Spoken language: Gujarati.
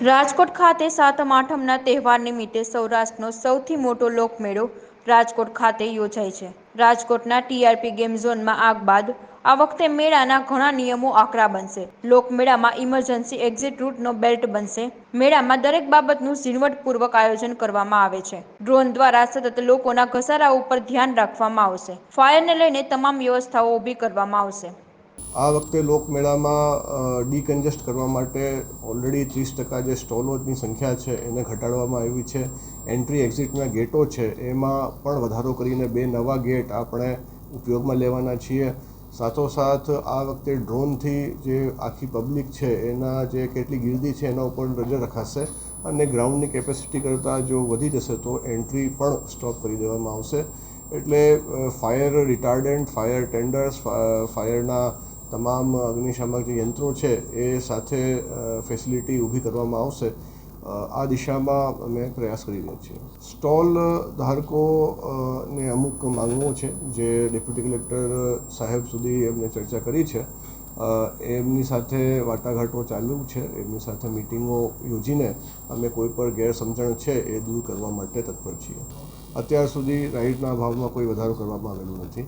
રાજકોટ ખાતે સાતમ આઠમના તહેવાર નિમિત્તે સૌરાષ્ટ્રનો સૌથી મોટો લોકમેળો રાજકોટ ખાતે યોજાય છે। રાજકોટના ટીઆરપી ગેમ ઝોનમાં આગ બાદ આ વખતે મેળાના ઘણા નિયમો આકરા બનશે। લોકમેળામાં ઇમરજન્સી એક્ઝિટ રૂટનો બેલ્ટ બનશે। મેળામાં દરેક બાબતનું ઝીણવટપૂર્વક આયોજન કરવામાં આવે છે। ડ્રોન દ્વારા સતત લોકોના ઘસારા ઉપર ધ્યાન રાખવામાં આવશે। ફાયરને લઈને તમામ વ્યવસ્થાઓ ઊભી કરવામાં આવશે। આ વખતે લોકમેળામાં ડીકન્જેસ્ટ કરવા માટે ઓલરેડી 30% જે સ્ટોલોની સંખ્યા છે એને ઘટાડવામાં આવી છે। એન્ટ્રી એક્ઝિટના ગેટો છે એમાં પણ વધારો કરીને 2 નવા ગેટ આપણે ઉપયોગમાં લેવાના છીએ। સાથોસાથ આ વખતે ડ્રોનથી જે આખી પબ્લિક છે એના જે કેટલી ગીર્દી છે એના ઉપર નજર રખાશે અને ગ્રાઉન્ડની કેપેસિટી કરતાં જો વધી જશે તો એન્ટ્રી પણ સ્ટોપ કરી દેવામાં આવશે। એટલે ફાયર રિટાર્ડન્ટ, ફાયર ટેન્ડર્સ, ફાયરના તમામ અગ્નિશામક જે યંત્રો છે એ સાથે ફેસિલિટી ઊભી કરવામાં આવશે। આ દિશામાં અમે પ્રયાસ કરી રહ્યા છીએ। સ્ટોલ ધારકોને અમુક માંગણીઓ છે જે ડેપ્યુટી કલેક્ટર સાહેબ સુધી એમને ચર્ચા કરી છે। એમની સાથે વાટાઘાટો ચાલુ છે। એમની સાથે મિટિંગો યોજીને અમે કોઈ પણ ગેરસમજણ છે એ દૂર કરવા માટે તત્પર છીએ। અત્યાર સુધી રાઈડના ભાવમાં કોઈ વધારો કરવામાં આવેલો નથી।